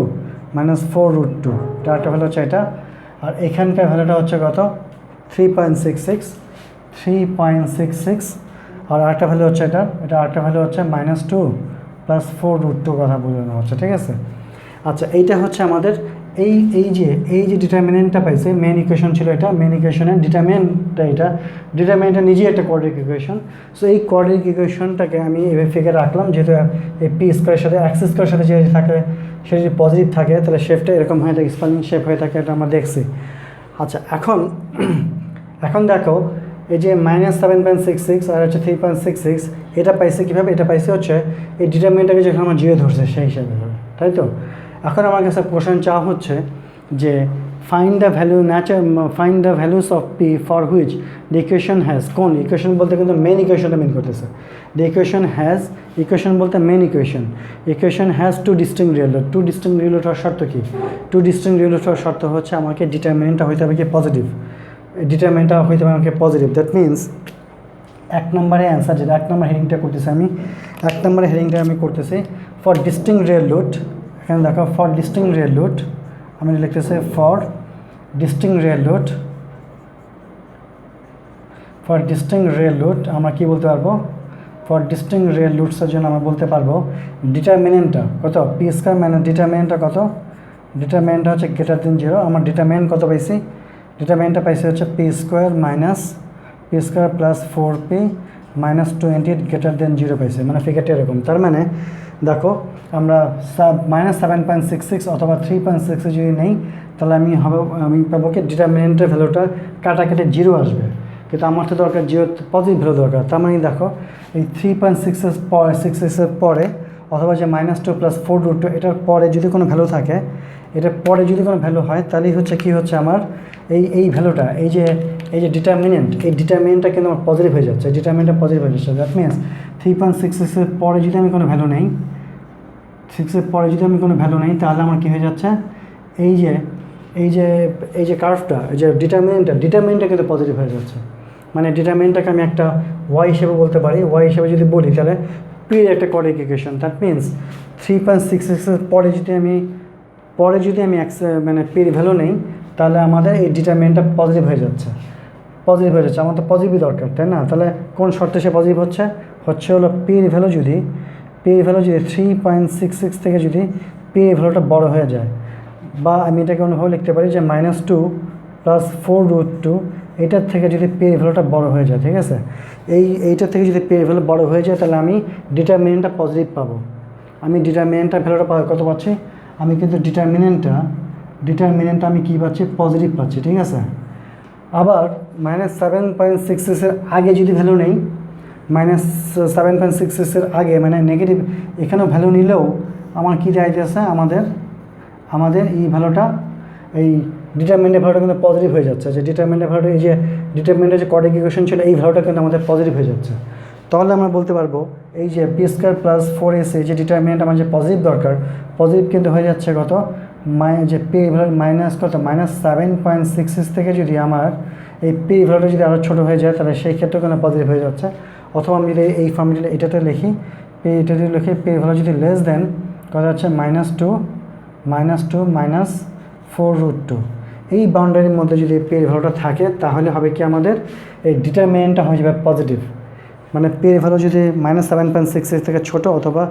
Speaker 1: মাইনাস 4√2, এটা আরেকটা ভ্যালু হচ্ছে এটা। আর এখানকার ভ্যালুটা হচ্ছে কত 3.66, আর আরেকটা ভ্যালু হচ্ছে এটা আরেকটা ভ্যালু হচ্ছে -2 প্লাস 4√2 কথা বোঝানো হচ্ছে, ঠিক আছে। আচ্ছা, এইটা হচ্ছে আমাদের এই যে ডিটারমিনেন্টটা পাইছে, মেন ইকুয়েশন ছিল এটা, মেন ইকুয়েশনের ডিটারমিনেন্টটা নিজেই একটা কোঅর্ডিনেট ইকুয়েশন। সো এই কোঅর্ডিনেট ইকুয়েশনটাকে আমি এভাবে ফিগার রাখলাম, যেহেতু এই পি স্কোয়ারের সাথে অ্যাক্সিস স্কোয়ারের সাথে যে থাকে, সে যদি পজিটিভ থাকে, তাহলে শেপটা এরকম হয়ে থাকে, স্পাইরাল শেপ হয়ে থাকে, এটা আমরা দেখছি। আচ্ছা, এখন দেখো, এই যে -7.66 আর হচ্ছে 3.66, এটা পাইছে কীভাবে, এটা পাইছে হচ্ছে এই ডিটারমিনেন্টটাকে যখন আমরা জিরো ধরছে সেই হিসাবে, তাই তো। এখন আমার কাছে কোশ্চেন চাওয়া হচ্ছে যে find the values of P for which the equation has, কোন ইকুয়েশন বলতে কিন্তু মেন ইকুয়েশনটা মেন করতেছে। দ্য ইকুয়েশন বলতে main equation has two distinct real root. Two distinct real root হওয়ার শর্ত কি, শর্ত হচ্ছে আমাকে ডিটারমিনেন্টটা হইতে হবে কি পজিটিভ, দ্যাট মিনস 1 নম্বরে অ্যান্সার, যেটা 1 নম্বর হেডিংটা করতেছি আমি, 1 নম্বরে হেডিংটা আমি করতেছি ফর ডিস্টিংক্ট রিয়েল রুট। এখানে দেখো ফর ডিস্টিংক্ট রিয়েল রুট, আমি লিখতেছি ফর ডিস্টিংক্ট রিয়েল রুট, আমরা কী বলতে পারবো, ফর ডিস্টিংক্ট রিয়েল রুটসের জন্য আমরা বলতে পারবো ডিটারমিনেন্টটা কত, পি স্কোয়ার মানে ডিটারমিনেন্টটা কত, ডিটারমিনেন্টটা হচ্ছে গ্রেটার দেন 0। আমার ডিটারমিনেন্ট কত পাইছি, ডিটারমিনেন্টটা পাইছি হচ্ছে P square plus 4p minus 28 greater than 0 পাইছে, মানে ফিগারটা এরকম। তার মানে দেখো, আমরা -7.66 অথবা 3.66 যদি নেই, তাহলে আমি পাবো কি ডিটারমিনেন্টের ভ্যালুটা কাটাকাটি 0 আসবে, কিন্তু আমার তো দরকার 0 পজিটিভ ভ্যালু দরকার। তার মানে দেখো, এই 3.66 পরে অথবা যে -2 প্লাস 4√2, এটার পরে যদি কোনো ভ্যালু থাকে, এটার পরে যদি কোনো ভ্যালু হয়, তাহলেই হচ্ছে কি হচ্ছে আমার এই ভ্যালুটা, এই যে ডিটারমিনেন্টটা কিন্তু আমার পজিটিভ হয়ে যাচ্ছে, দ্যাট মিনস 3.66 পরে যদি আমি কোনো ভ্যালু নেই, 6 পরে যদি আমি কোনো ভ্যালু নেই, তাহলে আমার কী হয়ে যাচ্ছে, এই যে কার্ভটা, এই যে ডিটারমিনেন্টটা কিন্তু পজিটিভ হয়ে যাচ্ছে। মানে ডিটারমিনেন্টটাকে আমি একটা ওয়াই হিসেবে বলতে পারি, ওয়াই হিসেবে যদি বলি, তাহলে পির একটা কোয়াড্রিক ইকুয়েশন। দ্যাট মিনস 3.66 পরে যদি আমি মানে পির ভ্যালু নেই, তাহলে আমাদের এই ডিটারমিনেন্টটা পজিটিভ হয়ে যাচ্ছে। আমার তো পজিটিভই দরকার, তাই না? তাহলে কোন শর্তে সে পজিটিভ হচ্ছে হলো পির ভ্যালু যদি 3.66 থেকে যদি পির ভ্যালুটা বড় হয়ে যায়, বা আমি এটাকে অন্যভাবে লিখতে পারি যে -2 + 4√2, এটার থেকে যদি পির ভ্যালুটা বড় হয়ে যায়, ঠিক আছে? এইটার থেকে যদি পির ভ্যালু বড় হয়ে যায়, তাহলে আমি ডিটারমিনেন্টটা পজিটিভ পাবো। আমি ডিটারমিনেন্টটা ভ্যালুটা কত পাচ্ছি? আমি কিন্তু ডিটারমিনেন্টটা আমি কী পাচ্ছি? পজিটিভ পাচ্ছি, ঠিক আছে? আবার -7.66 এর আগে যদি ভ্যালু নেই, -7.66 এর আগে মানে নেগেটিভ, এখানেও ভ্যালু নিলেও আমার কী চাইতেছে? আমাদের এই ভ্যালুটা, এই ডিটারমিনেন্টের ভ্যালুটা কিন্তু পজিটিভ হয়ে যাচ্ছে। যে ডিটারমিনেন্টের ভ্যালুটা, এই যে ডিটারমিনেন্টের যে কোয়াড্রিক ইকুয়েশন ছিল, এই ভ্যালুটা কিন্তু আমাদের পজিটিভ হয়ে যাচ্ছে। তাহলে আমরা বলতে পারবো এই যে p² + 4ac যে ডিটারমিনেন্ট আমার যে পজিটিভ দরকার, পজিটিভ কিন্তু হয়ে যাচ্ছে কত? যে p ভ্যালু মাইনাস কত? -7.66 থেকে যদি আমার এই p ভ্যালুটা যদি আরও ছোটো হয়ে যায়, তাহলে সেই ক্ষেত্রেও কিন্তু পজিটিভ হয়ে যাচ্ছে। অথবা আমি যদি এই ফর্মুলা এটাতে লিখি, এটা যদি লিখি p ভ্যালু যদি লেস দেন কত হচ্ছে? -2 -4√2। এই বাউন্ডারির মধ্যে যদি p এর ভ্যালুটা থাকে, তাহলে হবে কি আমাদের এই ডিটারমিনেন্টটা হয়ে যাবে পজিটিভ। মানে p এর ভ্যালু যদি -7.66 থেকে ছোটো, অথবা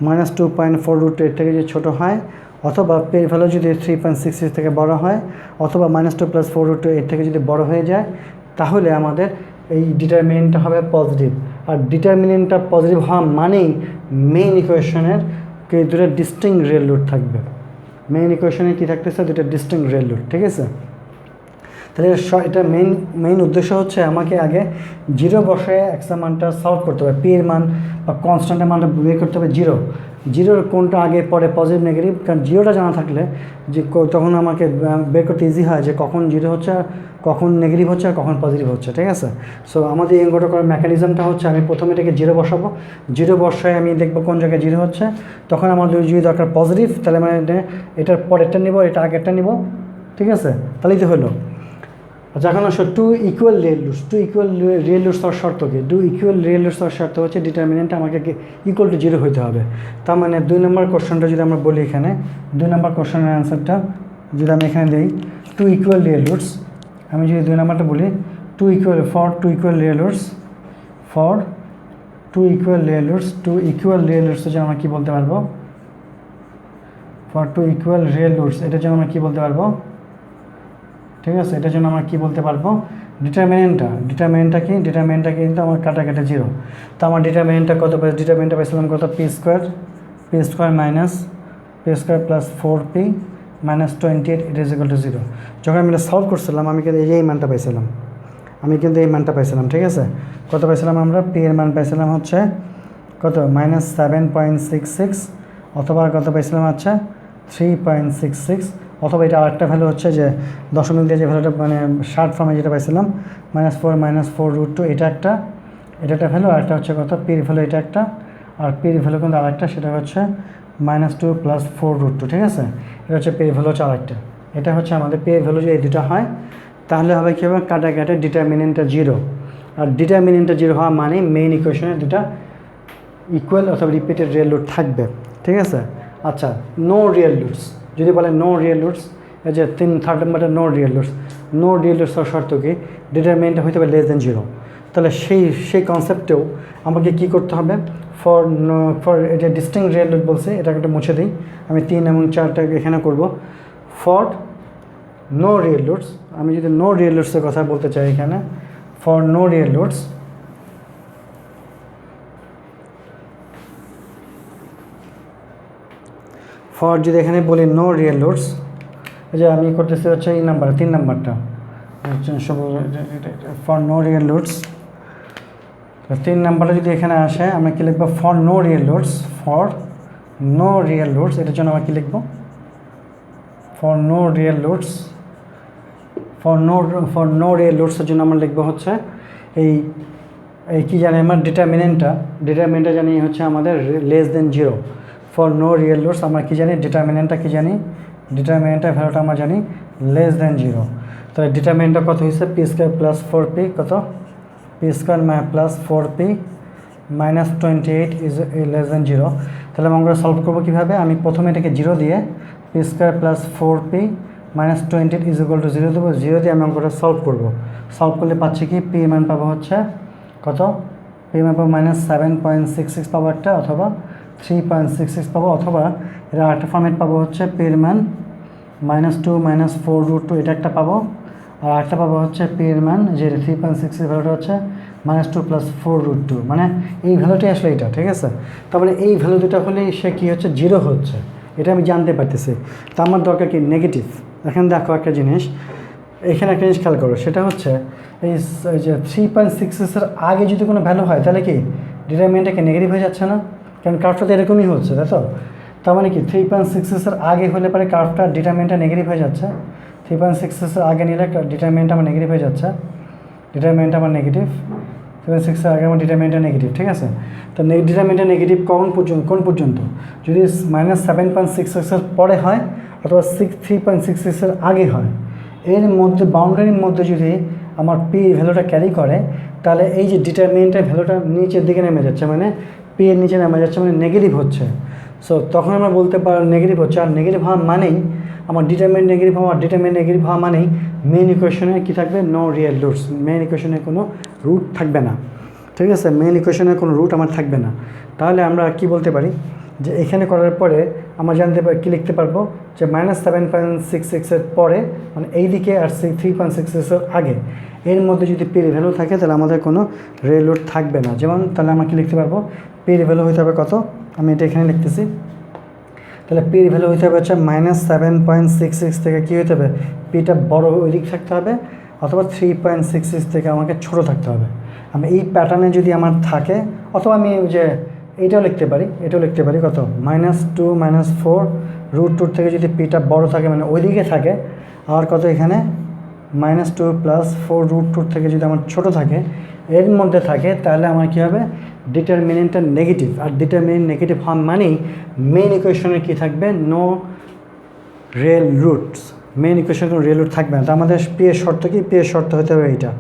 Speaker 1: -2.4√2 এর থেকে যদি ছোটো হয়, অথবা p এর ভ্যালু যদি 3.66 থেকে বড় হয়, অথবা -2 + 4√2 এর থেকে যদি বড় হয়ে যায়, তাহলে আমাদের এই ডিটারমিনেন্টটা হবে পজিটিভ। আর ডিটারমিনেন্টটা পজিটিভ হওয়া মানেই মেইন ইকুয়েশনের দুটো ডিস্টিংক্ট রিয়েল রুট থাকবে। মেইন ইকুয়েশনে কী থাকতেছে? দুটো ডিস্টিংক্ট রিয়েল রুট, ঠিক আছে? তাহলে এটা মেইন উদ্দেশ্য হচ্ছে আমাকে আগে জিরো বসায় এক্সের মানটা সলভ করতে হবে, পি এর মান বা কনস্ট্যান্টের মানটা বের করতে হবে জিরোর কোনটা আগে পরে পজিটিভ নেগেটিভ। কারণ জিরোটা জানা থাকলে যে তখন আমাকে বের করতে ইজি হয় যে কখন জিরো হচ্ছে, আর কখন নেগেটিভ হচ্ছে, আর কখন পজিটিভ হচ্ছে, ঠিক আছে? সো আমাদের এই অঙ্কটা করার মেকানিজমটা হচ্ছে, আমি প্রথমে এটাকে জিরো বসাবো, জিরো বসায় আমি দেখবো কোন জায়গায় জিরো হচ্ছে। তখন আমার যদি দরকার পজিটিভ, তাহলে মানে এটার পরেরটা নিব, এটা আগেরটা নিব, ঠিক আছে? তাহলেই তো হলো। আচ্ছা, এখন আসো টু ইকুয়াল রিয়েল রুটস হওয়ার শর্ত কি? টু ইকুয়াল রিয়েল রুটস হওয়ার শর্ত হচ্ছে ডিটারমিনেন্টটা আমাকে ইকুয়াল টু জিরো হইতে হবে। তার মানে 2 নম্বর কোশ্চেনটা যদি আমরা বলি, এখানে 2 নম্বর কোশ্চেনের অ্যান্সারটা যদি আমি এখানে দিই, টু ইকুয়াল রিয়েল রুটস, আমি যদি 2 নম্বরটা বলি, টু ইকুয়াল রিয়েল রুটস যে আমরা কী বলতে পারবো? For two equal real roots, এটার জন্য আমরা কী বলতে পারবো? ঠিক আছে, এটার জন্য আমরা কী বলতে পারবো? ডিটারমিনেন্টটা কিন্তু আমার কাটাকাটি জিরো। তো আমার ডিটারমিনেন্টটা কত? ডিটারমিনেন্টটা পাইছিলাম কত? p² + 4p - 28 0। যখন আমি এটা সলভ করছিলাম, আমি কিন্তু এই মানটা পাইছিলাম, ঠিক আছে? কত পাইছিলাম আমরা? p এর মান পাইছিলাম হচ্ছে কত? -7.66, অথবা কত পাইছিলাম? আচ্ছা, 3.66, অথবা এটা আরেকটা ভ্যালু হচ্ছে যে দশমিক দিয়ে যে ভ্যালুটা মানে শর্ট ফর্মে যেটা পাইছিলাম, -4 -4√2, এটা একটা ভ্যালু। আরেকটা হচ্ছে কত? p এর ভ্যালু এটা একটা, আর p এর ভ্যালু কিন্তু আরেকটা, সেটা হচ্ছে -2 + 4√2, ঠিক আছে? এটা হচ্ছে p এর ভ্যালু হচ্ছে আরেকটা। এটা হচ্ছে আমাদের p এর ভ্যালু যদি এই দুটো হয়, তাহলে হবে কী হবে? কাটাকাটি ডিটারমিনেন্টটা জিরো। আর ডিটারমিনেন্টটা জিরো হওয়া মানে মেইন ইকুয়েশনে দুটা ইকুয়াল অথবা রিপিটেড রিয়েল রুট থাকবে, ঠিক আছে? আচ্ছা, নো রিয়েল রুটস যদি বলে, নো রিয়েল রুটস, এই যে 3 নম্বরটা নো রিয়েল রুটস হওয়ার শর্ত কি? ডিটারমিনেন্টটা হইতে হবে লেস দেন জিরো। তাহলে সেই কনসেপ্টেও আমাকে কী করতে হবে? ফর এটা ডিস্টিংক্ট রিয়েল রুট বলছে, এটাকে একটা মুছে দিই, আমি 3 এবং 4টা এখানে করব। ফর নো রিয়েল রুটস, আমি যদি নো রিয়েল রুটসের কথা বলতে চাই এখানে, for no real roots, for যদি এখানে বলি নো রিয়েল রুটস, যে আমি করতেছি হচ্ছে এই নাম্বার 3 নাম্বারটা, ফর নো রিয়েল রুটস। 3 নাম্বারটা যদি এখানে আসে, আমরা কী লিখবো? ফর নো রিয়েল রুটস, এটার জন্য আমরা কী লিখবো? ফর নো রিয়েল রুটসের জন্য আমরা লিখবো হচ্ছে এই কী জানি আমরা? ডিটারমিনেন্টটা জানি হচ্ছে আমাদের less than zero. For no real roots আমরা কী জানি? ডিটারমিনেন্টটা ডিটারমিনেন্টের ভ্যালুটা আমরা জানি লেস দেন জিরো। তাহলে ডিটারমিনেন্টটা কত হয়েছে? p² + 4p, কত? p² + 4p -28 is less than 0। তাহলে আমরা সলভ করবো কীভাবে? আমি প্রথমে এটাকে 0 দিয়ে P square plus 4p -28 is equal to 0 দেবো। 0 দিয়ে আমি অঙ্কটা সলভ করবো। সলভ করলে পাচ্ছি কি, পি মান পাবো হচ্ছে কত? পি মান পাবো -7.66 পাবো একটা, অথবা 3.66 পাবো, অথবা এটা আরেকটা ফর্মেট পাবো হচ্ছে পির মান -2 -4√2 এটা একটা পাবো, আর আরেকটা পাবো হচ্ছে পির মান যে 3.66 ভ্যালুটা হচ্ছে -2 + 4√2, মানে এই ভ্যালুটাই আসলে এটা, ঠিক আছে? তার মানে এই ভ্যালু দুটা হলেই সে কী হচ্ছে, 0 হচ্ছে, এটা আমি জানতে পারতেছি। তা আমার দরকার কি, নেগেটিভ। এখন দেখো একটা জিনিস, এখানে একটা জিনিস খেয়াল করো, সেটা হচ্ছে এই যে 3.66-এর আগে যদি কোনো ভ্যালু হয় তাহলে কি ডিটারমিনেন্টটা কি নেগেটিভ হয়ে যাচ্ছে না? কারণ কার্ভটা তো এরকমই হচ্ছে, তাই তো? তার মানে কি 3.66-এর আগে হলে পরে কার্ভটা ডিটারমিনেন্টটা নেগেটিভ হয়ে যাচ্ছে। 3.66-এর আগে নিলে ডিটারমিনেন্টটা আমার নেগেটিভ হয়ে যাচ্ছে, ডিটারমিনেন্টটা আমার নেগেটিভ। 3.66-এর আগে আমার ডিটারমিনেন্টটা নেগেটিভ, ঠিক আছে? তো ডিটারমিনেন্টটা নেগেটিভ কোন পর্যন্ত? যদি -7.66-এর পরে হয়, অথবা 3.66-এর আগে হয়, এর মধ্যে বাউন্ডারির মধ্যে যদি আমার পি ভ্যালুটা ক্যারি করে, তাহলে এই যে ডিটারমিনেন্টের ভ্যালুটা নিচের দিকে নেমে যাচ্ছে, মানে পি এর নিচে নেমে যাচ্ছে, মানে নেগেটিভ হচ্ছে। সো তখন আমরা বলতে পারি নেগেটিভ হচ্ছে, আর নেগেটিভ হওয়া মানেই আমার ডিটারমিনেন্ট নেগেটিভ হওয়া, ডিটারমিনেন্ট নেগেটিভ হওয়া মানেই মেইন ইকুয়েশনে কী থাকবে, নো রিয়েল রুটস। মেইন ইকুয়েশনে কোনো রুট থাকবে না, ঠিক আছে? মেইন ইকুয়েশনে কোনো রুট আমার থাকবে না। তাহলে আমরা কি বলতে পারি, যে এখানে করার পরে আমরা জানতে পারি, কী লিখতে পারবো, যে -7.66-এর পরে, মানে এই দিকে আর 3.66-এর আগে, এর মধ্যে যদি পির ভ্যালু থাকে তাহলে আমাদের কোনো রিয়েল রুট থাকবে না। যেমন তাহলে আমরা কী লিখতে পারবো, পির ভ্যালু হইতে হবে কত, আমি এটা এখানে লিখতেছি। তাহলে পির ভ্যালু হইতে হবে হচ্ছে -7.66 থেকে কী হতে হবে, পিটা বড় ওই দিক থাকতে হবে, অথবা 3.66 থেকে আমাকে ছোট থাকতে হবে। আমি এই প্যাটার্নে যদি আমার থাকে, অথবা আমি যে এইটাও লিখতে পারি, এটাও লিখতে পারি কত, -2 -4√2 থেকে যদি পিটা বড় থাকে, মানে ওই দিকে থাকে, আর কত এখানে -2 + 4√2 থেকে যদি আমার ছোট থাকে, এর মধ্যে থাকে, তাহলে আমার কী হবে, ডিটারমিনেন্টটা নেগেটিভ। আর ডিটারমিনেন্ট নেগেটিভ হওয়া মানেই মেইন ইকুয়েশনে কী থাকবে, নো রিয়েল রুটস। মেইন ইকুয়েশনে কোনো রিয়েল রুট থাকবে না। তো আমাদের পি এর শর্ত কি, পি এর শর্ত হতে হবে এইটা,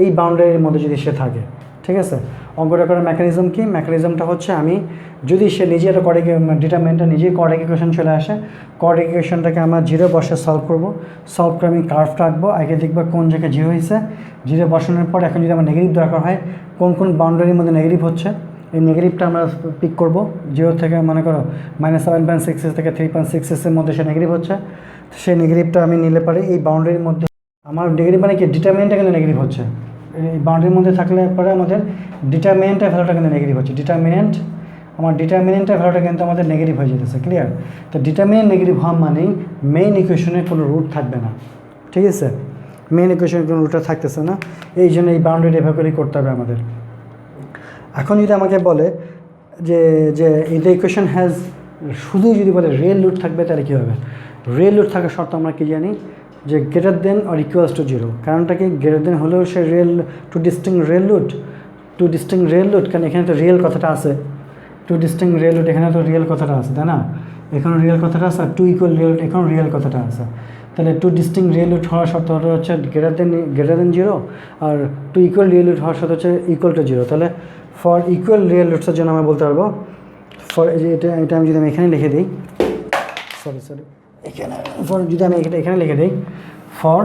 Speaker 1: এই বাউন্ডারির মধ্যে যদি সে থাকে, ঠিক আছে? অঙ্কটা করার মেকানিজম কি, মেকানিজমটা হচ্ছে আমি যদি সে নিজে একটা ডিটারমিনেন্টটা নিজেই কোঅর্ডিনেট ইকুয়েশন চলে আসে, কোঅর্ডিনেট ইকুয়েশনটাকে আমরা 0 বসে সলভ করবো। সলভ করে আমি কার্ভটা আঁকবো, আগে দেখবো কোন জায়গায় 0 হয়েছে। 0 বসানোর পর এখন যদি আমার নেগেটিভ দরকার হয়, কোন কোন বাউন্ডারির মধ্যে নেগেটিভ হচ্ছে, এই নেগেটিভটা আমরা পিক করবো। 0 থেকে মনে করো -7.66 থেকে 3.66-এর মধ্যে সে নেগেটিভ হচ্ছে, সেই নেগেটিভটা আমি নিলে পারি এই বাউন্ডারির মধ্যে। আমার নেগেটিভ মানে কি, ডিটারমিনেন্টটা কিন্তু নেগেটিভ হচ্ছে, এই বাউন্ডারির মধ্যে থাকলে পরে আমাদের ডিটারমিনেন্টের ভ্যালুটা কিন্তু নেগেটিভ হচ্ছে। ডিটারমিনেন্টের ভ্যালুটা কিন্তু আমাদের নেগেটিভ হয়ে যেতেছে, ক্লিয়ার? তো ডিটারমিনেন্ট নেগেটিভ হওয়া মানেই মেইন ইকুয়েশনে কোনো রুট থাকবে না, ঠিক আছে? মেইন ইকুয়েশনে কোনো রুটটা থাকতেছে না, এই জন্য এই বাউন্ডারি এভাবেই করতে হবে আমাদের। এখন যদি আমাকে বলে যে যে দ্য ইকুয়েশন হ্যাজ, শুধু যদি বলে রিয়েল রুট থাকবে, তাহলে কী হবে? রিয়েল রুট থাকার শর্ত আমরা কি জানি, যে greater than or equals to 0। কারণটা কি, গ্রেটার দেন হলেও সে টু ডিস্টিং রিয়েল রুট, কারণ এখানে তো রিয়েল কথাটা আছে, টু ডিস্টিং রিয়েল রুট, এখানে তো রিয়েল কথাটা আছে, তাই না? এখানে রিয়েল কথাটা আছে, আর টু ইকুয়াল রিয়েল রুট, এখানেও রিয়েল কথাটা আছে। তাহলে টু ডিস্টিং রিয়েল রুট হওয়ার শর্ত হচ্ছে গ্রেটার দেন 0, আর টু ইকুয়াল রিয়েল রুট হওয়ার শর্ত হচ্ছে ইকুয়াল টু 0। তাহলে ফর ইকুয়াল রিয়েল রুটসের জন্য আমরা বলতে পারবো, ফর এটা আমি যদি আমি এখানে লিখে দিই, সরি এখানে, ফর যদি আমি এখানে লিখে দিই, ফর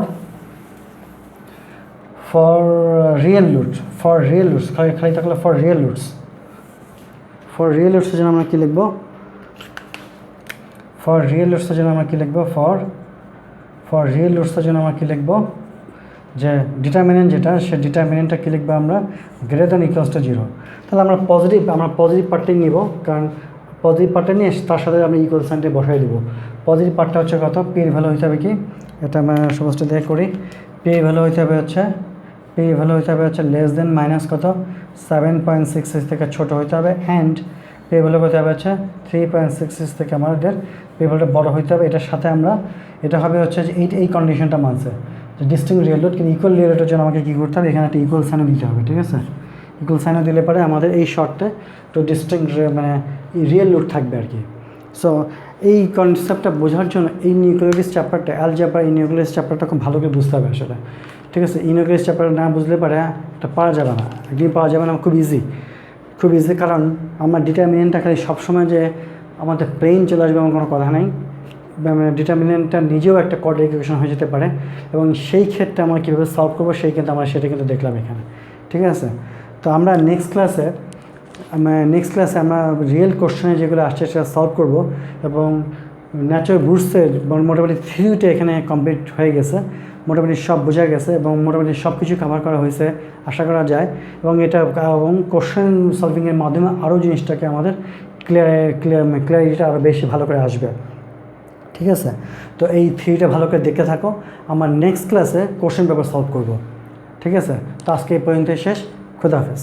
Speaker 1: রিয়েল রুটস খালি থাকলে ফর রিয়েল রুটসের জন্য আমরা কী লিখবো, ফর রিয়েল রুটসের জন্য আমরা কী লিখবো, যে ডিটারমিনেন্ট যেটা, সে ডিটারমিনেন্টটা কী লিখবো আমরা, গ্রেটার দেন ইকুয়ালস টু 0। তাহলে আমরা পজিটিভ পার্টটাই নিব, কারণ পজিটিভ পার্টটা নিয়ে তার সাথে আমরা ইকুয়াল সাইনটা বসাই দেবো। পজিটিভ পার্টটা হচ্ছে কত, পি এর ভ্যালু হইতে হবে কি, এটা আমরা সমস্ত দিয়ে করি, পি এর ভ্যালু হইতে হবে হচ্ছে লেস দেন মাইনাস কত, 7.66 থেকে ছোটো হইতে হবে, অ্যান্ড পি এর ভ্যালু হইতে হবে হচ্ছে 3.66 থেকে আমাদের পি এর ভ্যালুটা বড়ো হইতে হবে। এটার সাথে আমরা, এটা হবে হচ্ছে যে এই কন্ডিশনটা মানছে যে ডিস্টিং রিয়েল রুট, কিন্তু ইকুয়াল রিয়েল রুটের জন্য আমাকে কী করতে হবে, এখানে একটা ইকুয়াল সাইনও দিতে হবে, ঠিক আছে? ইকুয়াল সাইনও দিলে পরে আমাদের এই শর্টে তো ডিস্টিং মানে রিয়েল রুট থাকবে আর কি। সো এই কনসেপ্টটা বোঝার জন্য এই নিউক্লিয়ারিস চ্যাপ্টারটা, অ্যালজেব্রা এই নিউক্লিয়ারিস চ্যাপ্টারটা খুব ভালো করে বুঝতে হবে আসলে, ঠিক আছে? নিউক্লিয়ারিস চ্যাপ্টার না বুঝলে পারে এটা পারা যাবে না, একদিন পাওয়া যাবে না, খুব ইজি। খুব ইজি, কারণ আমার ডিটারমিনেন্টটা খালি সবসময় যে আমাদের প্লেন চলে আসবে এমন কোনো কথা নেই। ডিটারমিনেন্টটা নিজেও একটা কোয়াড্রেটিক ইকুয়েশন হয়ে যেতে পারে, এবং সেই ক্ষেত্রে আমরা কীভাবে সলভ করবো আমরা সেটা কিন্তু দেখলাম এখানে। ঠিক আছে, তো আমরা নেক্সট ক্লাসে আমরা রিয়েল কোশ্চেনে যেগুলো আসছে সেটা সলভ করব, এবং ন্যাচারাল রুটসের মোটামুটি থিওরিটা এখানে কমপ্লিট হয়ে গেছে, মোটামুটি সব বোঝা গেছে এবং মোটামুটি সব কিছু কভার করা হয়েছে আশা করা যায়। এবং কোশ্চেন সলভিংয়ের মাধ্যমে আরও জিনিসটাকে আমাদের ক্লিয়ারিটিটা আরও বেশি ভালো করে আসবে। ঠিক আছে, তো এই থিওরিটা ভালো করে দেখতে থাকো, আমার নেক্সট ক্লাসে কোশ্চেন পেপার সলভ করব। ঠিক আছে, তো আজকে এই পর্যন্ত শেষ। খুদা হাফেজ।